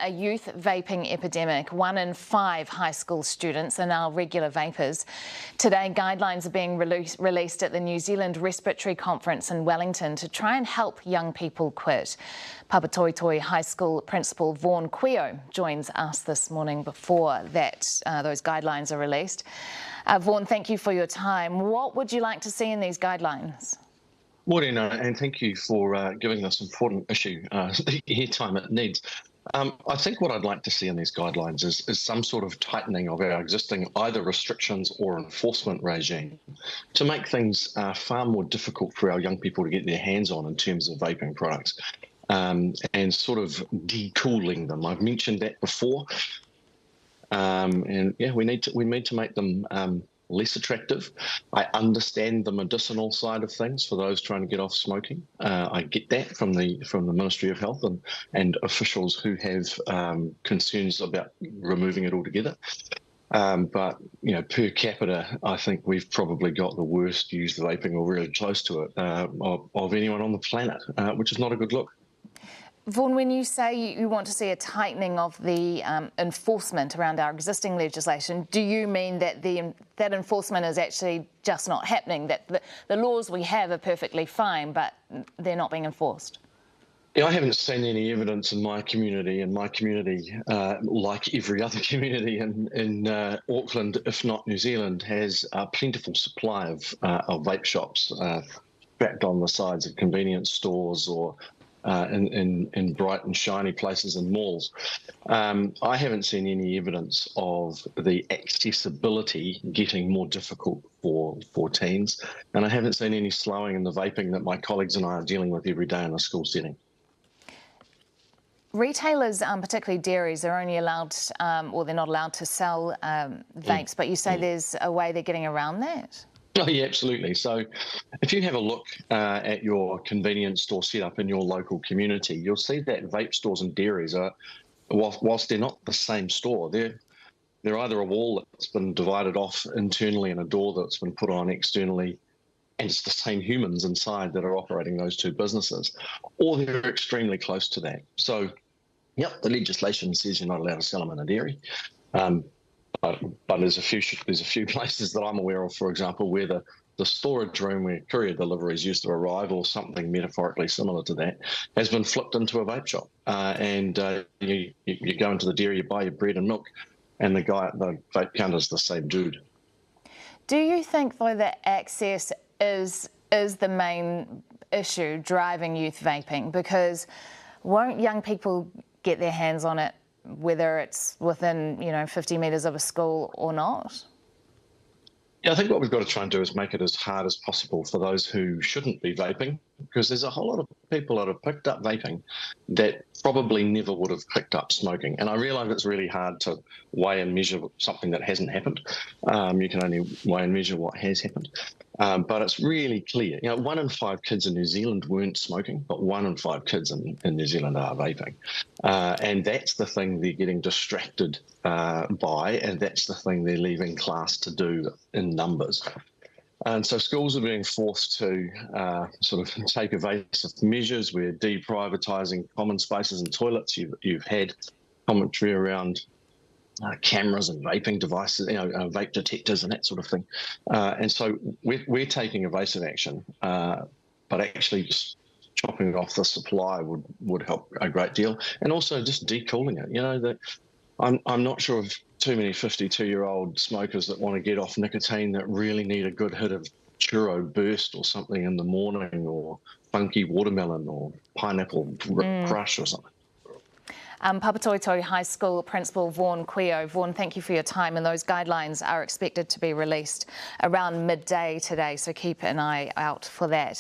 A youth vaping epidemic. 1 in 5 high school students are now regular vapers. Today, guidelines are being released at the New Zealand Respiratory Conference in Wellington to try and help young people quit. Papatoetoe High School Principal Vaughan Quio joins us this morning before those guidelines are released. Vaughan, thank you for your time. What would you like to see in these guidelines? Morning, and thank you for giving this important issue the airtime it needs. I think what I'd like to see in these guidelines is some sort of tightening of our existing either restrictions or enforcement regime to make things far more difficult for our young people to get their hands on in terms of vaping products, and sort of decooling them. I've mentioned that before, and yeah, we need to make them less attractive. I understand the medicinal side of things for those trying to get off smoking. I get that from the Ministry of Health and officials who have concerns about removing it altogether. But you know, per capita, I think we've probably got the worst used vaping, or really close to it, of anyone on the planet, which is not a good look. Vaughan, when you say you want to see a tightening of the enforcement around our existing legislation, do you mean that that enforcement is actually just not happening, that the laws we have are perfectly fine, but they're not being enforced? Yeah, I haven't seen any evidence in my community, like every other community in Auckland, if not New Zealand, has a plentiful supply of vape shops strapped on the sides of convenience stores or in bright and shiny places in malls. I haven't seen any evidence of the accessibility getting more difficult for teens, and I haven't seen any slowing in the vaping that my colleagues and I are dealing with every day in a school setting. Retailers, particularly dairies, are only allowed, or they're not allowed to sell vapes, but you say there's a way they're getting around that? Oh, yeah, absolutely. So if you have a look at your convenience store setup in your local community, you'll see that vape stores and dairies are, whilst they're not the same store, they're either a wall that's been divided off internally and a door that's been put on externally, and it's the same humans inside that are operating those two businesses, or they're extremely close to that. So, yep, the legislation says you're not allowed to sell them in a dairy. But there's a few places that I'm aware of, for example, where the storage room where courier deliveries used to arrive, or something metaphorically similar to that, has been flipped into a vape shop. You go into the dairy, you buy your bread and milk, and the guy at the vape counter is the same dude. Do you think, though, that access is the main issue driving youth vaping? Because won't young people get their hands on it, whether it's within 50 metres of a school or not? Yeah, I think what we've got to try and do is make it as hard as possible for those who shouldn't be vaping, because there's a whole lot of people that have picked up vaping that probably never would have picked up smoking. And I realise it's really hard to weigh and measure something that hasn't happened. You can only weigh and measure what has happened. But it's really clear. 1 in 5 kids in New Zealand weren't smoking, but 1 in 5 kids in New Zealand are vaping. And that's the thing they're getting distracted by, and that's the thing they're leaving class to do in numbers. And so schools are being forced to sort of take evasive measures. We're deprivatising common spaces and toilets. You've had commentary around cameras and vaping devices, vape detectors and that sort of thing. And so we're taking evasive action, but actually just chopping off the supply would help a great deal. And also just decooling it. I'm not sure of too many 52-year-old smokers that want to get off nicotine that really need a good hit of churro burst or something in the morning, or funky watermelon or pineapple crush or something. Papatoetoe High School Principal Vaughan Quio. Vaughan, thank you for your time, and those guidelines are expected to be released around midday today, so keep an eye out for that.